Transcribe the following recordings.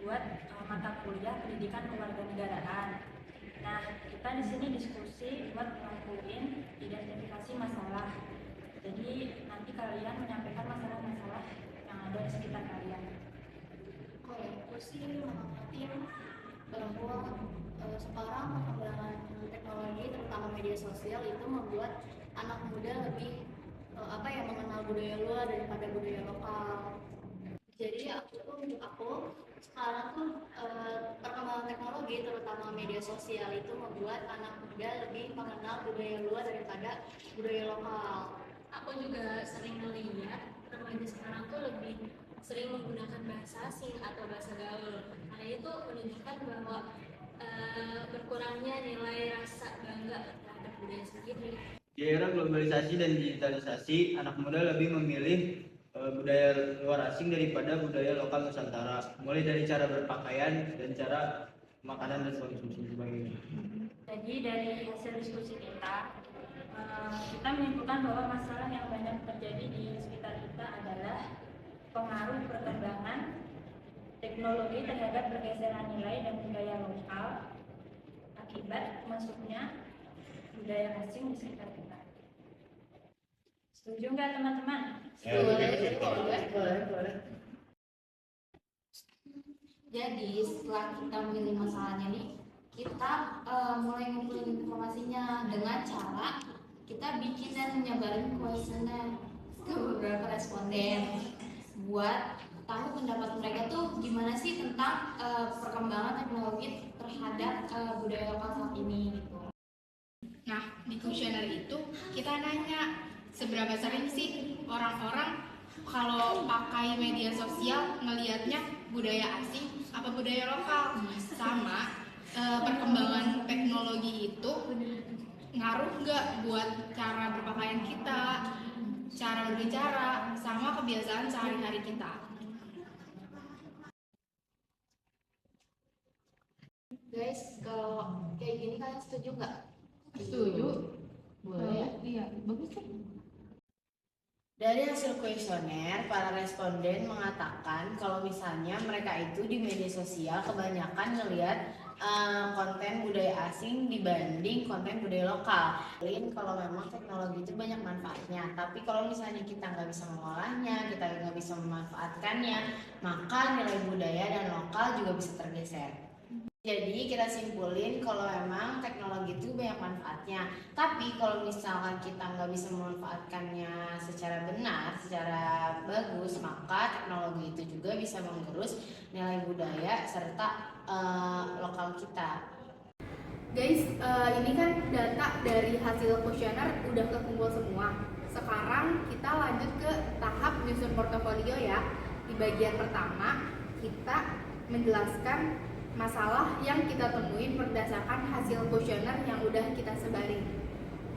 buat mata kuliah pendidikan kewarganegaraan. Nah, kita di sini diskusi buat ngelakuin identifikasi masalah. Jadi nanti kalian menyampaikan masalah-masalah yang ada di sekitar kalian. Kalau aku sih mengamati bahwa sekarang perkembangan teknologi terutama media sosial itu membuat anak muda lebih mengenal budaya luar daripada budaya lokal. Jadi untuk aku sekarang tuh perkembangan teknologi terutama media sosial itu membuat anak muda lebih mengenal budaya luar daripada budaya lokal. Aku juga sering melihat remaja sekarang tuh lebih sering menggunakan bahasa asing atau bahasa gaul. Hal itu menunjukkan bahwa berkurangnya nilai rasa bangga terhadap budaya sendiri. Di era globalisasi dan digitalisasi, anak muda lebih memilih budaya luar asing daripada budaya lokal Nusantara, mulai dari cara berpakaian dan cara makanan dan konsumsi sebagainya. Jadi dari hasil diskusi kita menyimpulkan bahwa masalah yang banyak terjadi di sekitar kita adalah pengaruh perkembangan teknologi terhadap pergeseran nilai dan budaya lokal akibat masuknya budaya asing di sekitar kita. Setuju nggak teman-teman? Boleh. Jadi setelah kita memilih masalahnya nih, kita mulai ngumpulin informasinya dengan cara kita bikin dan menyebarin kuesioner ke beberapa responden buat tahu pendapat mereka tuh gimana sih tentang perkembangan teknologi terhadap budaya lokal saat ini gitu. Nah, di kuesioner itu kita nanya seberapa sering sih orang-orang kalau pakai media sosial ngelihatnya budaya asing apa budaya lokal, sama perkembangan teknologi itu ngaruh nggak buat cara berpakaian kita, cara berbicara, sama kebiasaan sehari-hari kita. Guys, kalau kayak gini kalian setuju nggak? Setuju? Boleh ya? Iya, bagus kan? Dari hasil kuesioner, para responden mengatakan kalau misalnya mereka itu di media sosial kebanyakan ngelihat konten budaya asing dibanding konten budaya lokal. Kalau memang teknologi itu banyak manfaatnya, tapi kalau misalnya kita nggak bisa mengolahnya, kita nggak bisa memanfaatkannya, maka nilai budaya dan lokal juga bisa tergeser. Jadi kita simpulin kalau memang teknologi itu banyak manfaatnya, tapi kalau misalkan kita nggak bisa memanfaatkannya secara benar, secara bagus, maka teknologi itu juga bisa menggerus nilai budaya serta lokal kita. Guys, ini kan data dari hasil kuesioner udah kekumpul semua. Sekarang kita lanjut ke tahap nyusun portofolio ya. Di bagian pertama kita menjelaskan masalah yang kita temuin berdasarkan hasil kuesioner yang udah kita sebarin.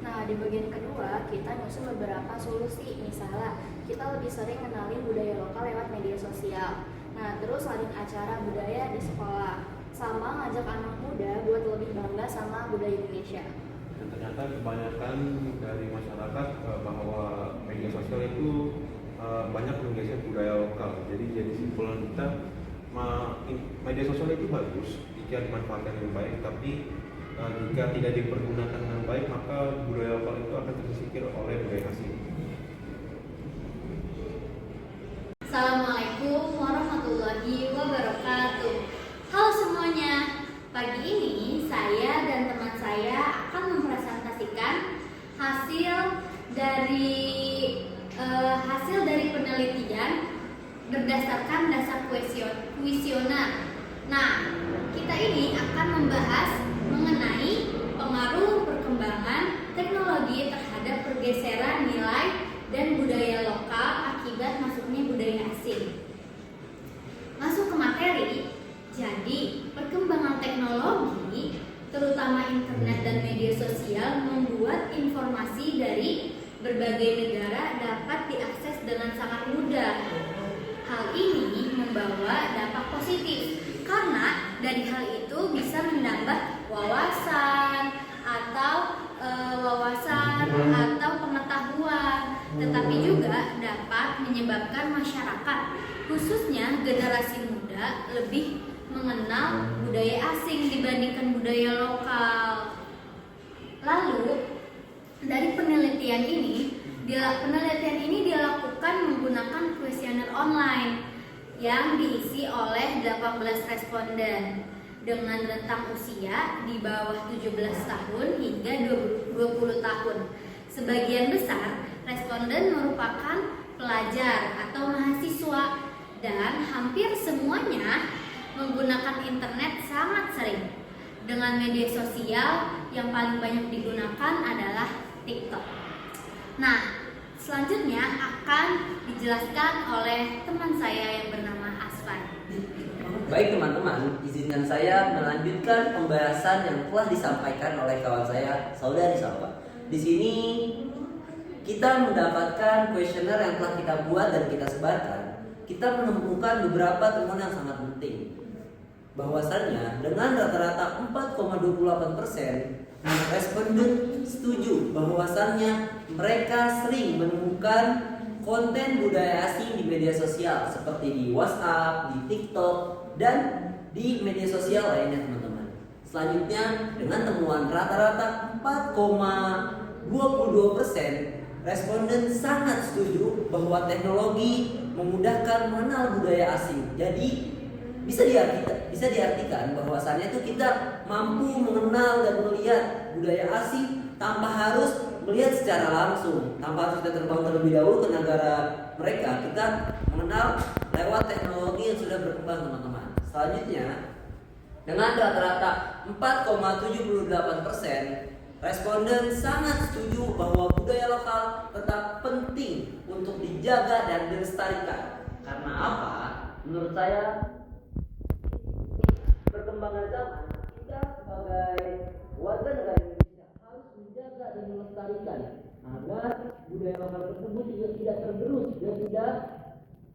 Nah, di bagian kedua kita nyusun beberapa solusi. Misalnya, kita lebih sering kenalin budaya lokal lewat media sosial. Nah, terus lanjut acara budaya di sekolah, sama ngajak anak muda buat lebih bangga sama budaya Indonesia. Dan ternyata kebanyakan dari masyarakat bahwa media sosial itu banyak menggeser budaya lokal. Jadi kesimpulan kita, media sosial itu bagus jika dimanfaatkan dengan baik, tapi jika tidak dipergunakan dengan baik, maka budaya lokal itu akan tersingkir oleh budaya asing. Assalamualaikum warahmatullahi wabarakatuh. Halo semuanya, pagi ini saya dan teman saya akan mempresentasikan hasil dari penelitian berdasarkan dasar kuesioner. Nah, kita ini akan membahas mengenai pengaruh perkembangan teknologi terhadap pergeseran nilai dan budaya lokal akibat masuknya budaya asing. Masuk ke materi. Jadi, perkembangan teknologi, terutama internet dan media sosial, membuat informasi dari berbagai negara dapat diakses dengan sangat mudah. Hal ini membawa dampak positif karena dari hal itu bisa menambah wawasan atau pengetahuan, tetapi juga dapat menyebabkan masyarakat, khususnya generasi muda, lebih mengenal budaya asing dibandingkan budaya lokal. Lalu dari penelitian ini dilakukan menggunakan kuesioner online yang diisi oleh 18 responden dengan rentang usia di bawah 17 tahun hingga 20 tahun. Sebagian besar responden merupakan pelajar atau mahasiswa dan hampir semuanya menggunakan internet sangat sering. Dengan media sosial yang paling banyak digunakan adalah TikTok. Nah, selanjutnya akan dijelaskan oleh teman saya yang bernama Asfan. Baik teman-teman, izinkan saya melanjutkan pembahasan yang telah disampaikan oleh kawan saya, Saudari Salwa. Di sini kita mendapatkan kuesioner yang telah kita buat dan kita sebarkan. Kita menemukan beberapa temuan yang sangat penting. Bahwasannya dengan rata-rata 4,28% responden setuju bahwasannya mereka sering menemukan konten budaya asing di media sosial seperti di WhatsApp, di TikTok, dan di media sosial lainnya teman-teman. Selanjutnya dengan temuan rata-rata 4,22% responden sangat setuju bahwa teknologi memudahkan mengenal budaya asing. Jadi bisa diartikan bahwasannya itu kita mampu mengenal dan melihat budaya asing tanpa harus melihat secara langsung, tanpa harus kita terbang terlebih dahulu ke negara mereka. Kita mengenal lewat teknologi yang sudah berkembang teman-teman. Selanjutnya dengan rata-rata 4,78% responden sangat setuju bahwa budaya lokal tetap penting untuk dijaga dan dilestarikan. Karena apa? Menurut saya perkembangan zaman, kita sebagai warga negara Indonesia harus menjaga dan melestarikan agar budaya lokal tersebut juga tidak tergerus dan tidak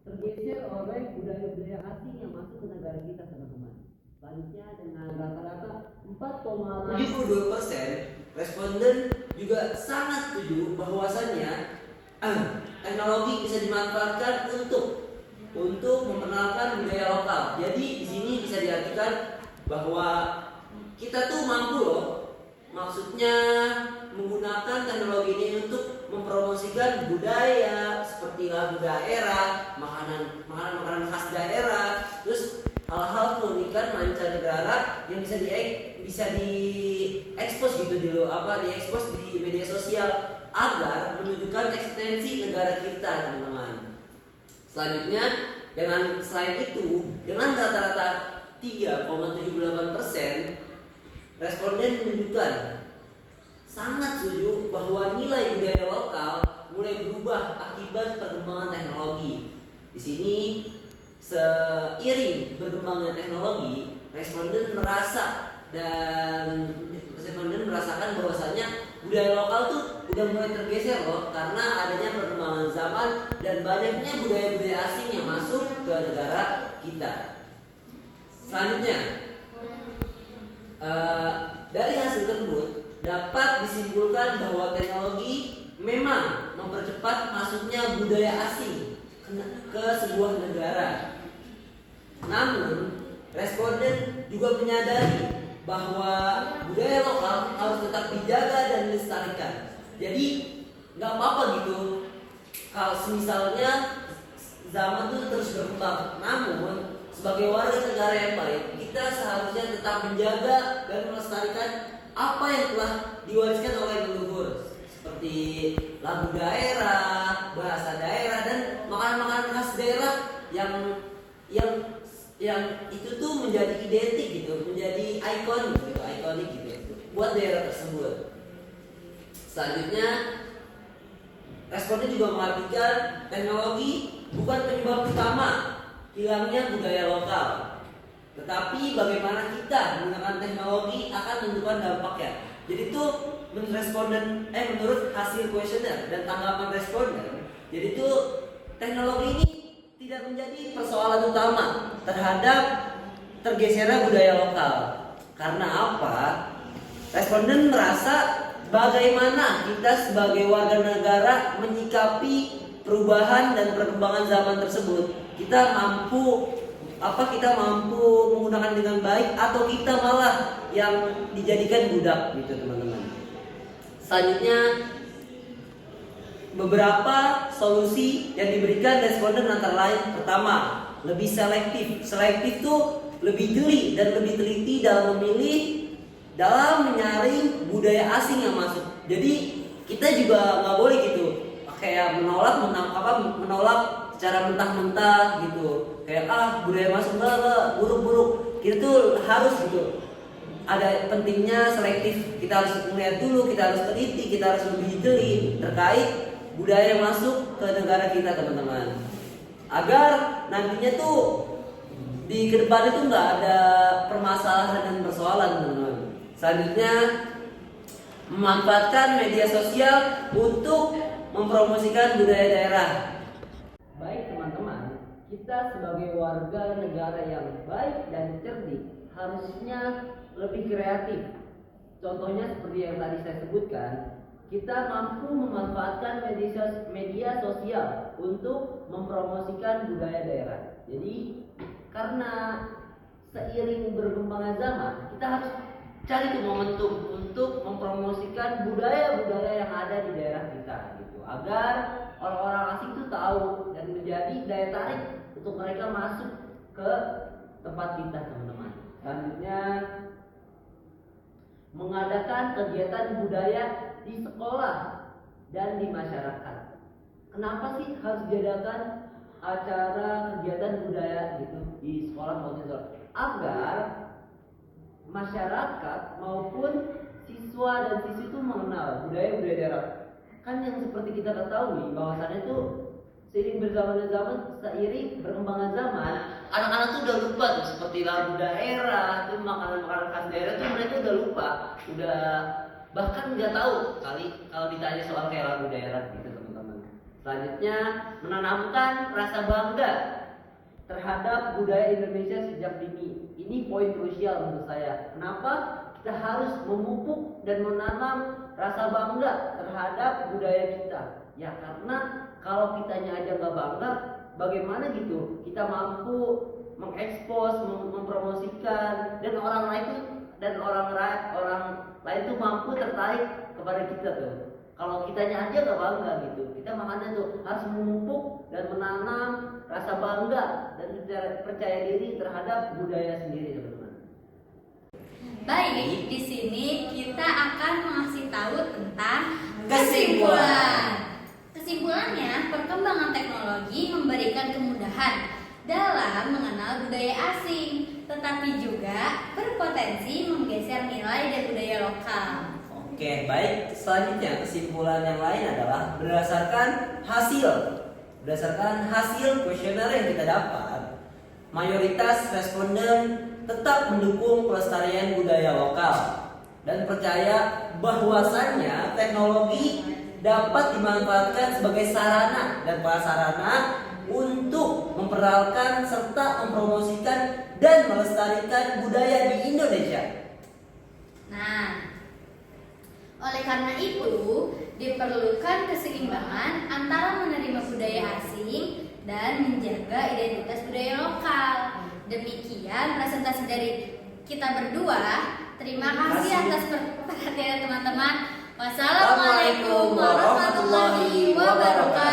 tergeser oleh budaya-budaya asing yang masuk ke negara kita teman-teman. Selanjutnya dengan rata-rata 4,72% responden juga sangat setuju bahwasannya teknologi bisa dimanfaatkan untuk memperkenalkan budaya lokal. Jadi di sini bisa diartikan bahwa kita tuh mampu loh, maksudnya menggunakan teknologi ini untuk mempromosikan budaya seperti lagu daerah, makanan khas daerah, terus hal-hal keunikan mancanegara yang bisa diekspos gitu diekspos di media sosial agar menunjukkan eksistensi negara kita teman-teman. Selanjutnya selain itu dengan rata-rata 3,78% responden menunjukkan sangat setuju bahwa nilai budaya lokal mulai berubah akibat perkembangan teknologi. Di sini seiring berkembangnya teknologi, responden merasakan bahwasanya budaya lokal tuh udah mulai tergeser loh karena adanya perkembangan zaman dan banyaknya budaya-budaya asing yang masuk ke negara kita. Selanjutnya, dari hasil tersebut dapat disimpulkan bahwa teknologi memang mempercepat masuknya budaya asing ke sebuah negara. Namun, responden juga menyadari bahwa budaya lokal harus tetap dijaga dan dilestarikan. Jadi nggak apa-apa gitu kalau misalnya zaman itu terus berkembang. Namun sebagai warga negara yang baik, kita seharusnya tetap menjaga dan melestarikan apa yang telah diwariskan oleh leluhur, seperti lagu daerah, bahasa daerah, dan makanan-makanan khas daerah yang itu tuh menjadi identik gitu, menjadi ikonik gitu buat daerah tersebut. Selanjutnya, responden juga mengartikan teknologi bukan penyebab utama hilangnya budaya lokal, tetapi bagaimana kita menggunakan teknologi akan menentukan dampaknya. Jadi itu menurut hasil kuesioner dan tanggapan responden, jadi itu teknologi ini tidak menjadi persoalan utama terhadap tergesernya budaya lokal. Karena apa? Responden merasa bagaimana kita sebagai warga negara menyikapi perubahan dan perkembangan zaman tersebut. Kita mampu Apa kita mampu menggunakan dengan baik atau kita malah yang dijadikan budak gitu teman-teman. Selanjutnya beberapa solusi yang diberikan responden antara lain. Pertama, lebih selektif. Selektif tuh lebih jeli dan lebih teliti dalam memilih, dalam menyaring budaya asing yang masuk. Jadi kita juga nggak boleh gitu kayak menolak secara mentah-mentah gitu. Kayak budaya masuk enggak buruk-buruk. Kita tuh harus gitu. Ada pentingnya selektif. Kita harus melihat dulu, kita harus teliti, kita harus lebih jeli terkait budaya yang masuk ke negara kita teman-teman. Agar nantinya tuh di kedepan itu nggak ada permasalahan dan persoalan teman-teman. Selanjutnya memanfaatkan media sosial untuk mempromosikan budaya daerah. Baik teman-teman, kita sebagai warga negara yang baik dan cerdik harusnya lebih kreatif. Contohnya seperti yang tadi saya sebutkan, kita mampu memanfaatkan media sosial untuk mempromosikan budaya daerah. Jadi karena seiring berkembangnya zaman, kita harus cari tuh momentum untuk mempromosikan budaya-budaya yang ada di daerah kita gitu, agar orang-orang asing tuh tahu dan menjadi daya tarik untuk mereka masuk ke tempat kita teman-teman. Selanjutnya mengadakan kegiatan budaya di sekolah dan di masyarakat. Kenapa sih harus diadakan acara kegiatan budaya gitu di sekolah maupun sekolah? Agar masyarakat maupun siswa dan siswi itu mengenal budaya-budaya daerah. Kan yang seperti kita ketahui bahwasannya itu seiring berkembangnya zaman, anak-anak tuh udah lupa tuh seperti lagu daerah, tuh makanan-makanan khas daerah tuh mereka udah lupa, udah bahkan nggak tahu kali kalau ditanya soal kayak lagu daerah gitu teman-teman. Selanjutnya menanamkan rasa bangga terhadap budaya Indonesia sejak dini. Ini poin krusial menurut saya. Kenapa kita harus memupuk dan menanam rasa bangga terhadap budaya kita? Ya karena kalau kitanya aja nggak bangga, bagaimana gitu kita mampu mengekspos, mempromosikan, dan orang lain tuh mampu tertarik kepada kita tuh. Kalau kitanya aja nggak bangga gitu, kita makanya tuh harus memupuk dan menanam rasa bangga dan percaya diri terhadap budaya sendiri teman-teman. Baik, di sini kita akan mengasih tahu tentang kesimpulan. Kesimpulannya, perkembangan teknologi memberikan kemudahan dalam mengenal budaya asing, tetapi juga berpotensi menggeser nilai dan budaya lokal. Oke, baik. Selanjutnya kesimpulan yang lain adalah berdasarkan hasil kuesioner yang kita dapat, mayoritas responden tetap mendukung pelestarian budaya lokal dan percaya bahwasannya teknologi dapat dimanfaatkan sebagai sarana dan prasarana untuk memperkenalkan serta mempromosikan dan melestarikan budaya di Indonesia. Nah, oleh karena itu diperlukan keseimbangan antara menerima budaya asing dan menjaga identitas budaya lokal. Demikian presentasi dari kita berdua. Terima kasih atas perhatian teman-teman. Wassalamualaikum warahmatullahi wabarakatuh.